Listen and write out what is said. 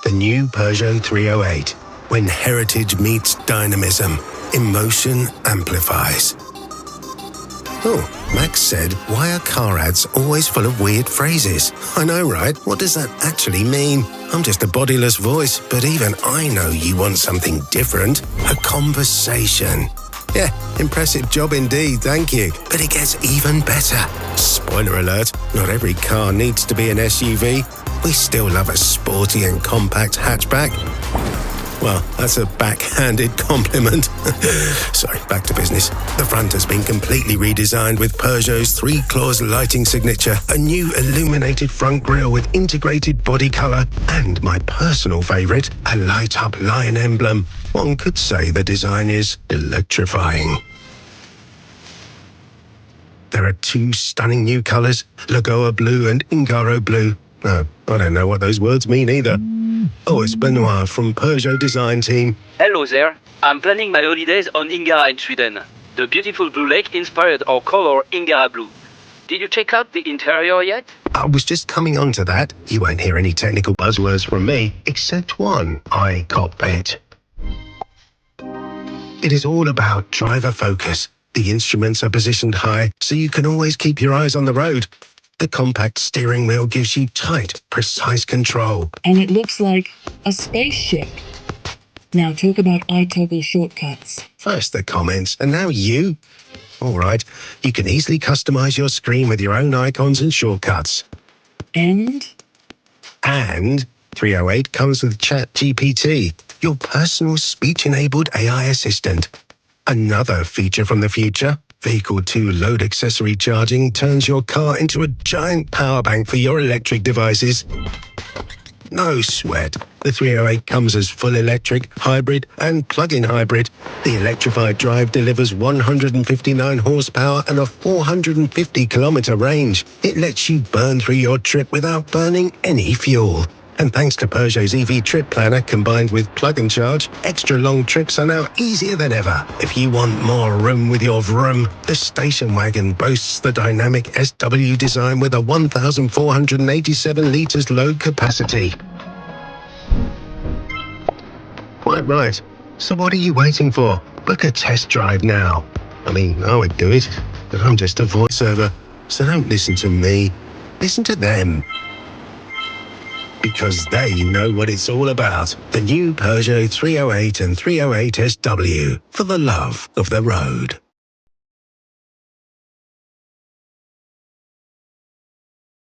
the new Peugeot 308. When heritage meets dynamism, emotion amplifies. Oh, Max said, why are car ads always full of weird phrases? I know, right? What does that actually mean? I'm just a bodiless voice, but even I know you want something different. A conversation. Yeah, impressive job indeed, thank you. But it gets even better. Spoiler alert, not every car needs to be an SUV. We still love a sporty and compact hatchback. Well, that's a backhanded compliment. Sorry, back to business. The front has been completely redesigned with Peugeot's 3-clause lighting signature, a new illuminated front grille with integrated body colour, and my personal favourite, a light-up lion emblem. One could say the design is electrifying. There are 2 stunning new colours, Lagoa Blue and Ingaro Blue. No, I don't know what those words mean either. Oh, it's Benoit from Peugeot Design Team. Hello there. I'm planning my holidays on Ingara in Sweden. The beautiful blue lake inspired our color Ingara blue. Did you check out the interior yet? I was just coming on to that. You won't hear any technical buzzwords from me, except one, iCockpit. It is all about driver focus. The instruments are positioned high, so you can always keep your eyes on the road. The compact steering wheel gives you tight, precise control. And it looks like a spaceship. Now talk about iToggle shortcuts. First the comments, and now you. All right, you can easily customize your screen with your own icons and shortcuts. And 308 comes with ChatGPT, your personal speech-enabled AI assistant. Another feature from the future. Vehicle 2 load accessory charging turns your car into a giant power bank for your electric devices. No sweat. The 308 comes as full electric, hybrid and plug-in hybrid. The electrified drive delivers 159 horsepower and a 450-kilometer range. It lets you burn through your trip without burning any fuel. And thanks to Peugeot's EV Trip Planner combined with Plug and Charge, extra long trips are now easier than ever. If you want more room with your vroom, the station wagon boasts the dynamic SW design with a 1,487 litres load capacity. Quite right. So what are you waiting for? Book a test drive now. I mean, I would do it, but I'm just a voiceover. So don't listen to me. Listen to them. Because they know what it's all about. The new Peugeot 308 and 308 SW for the love of the road.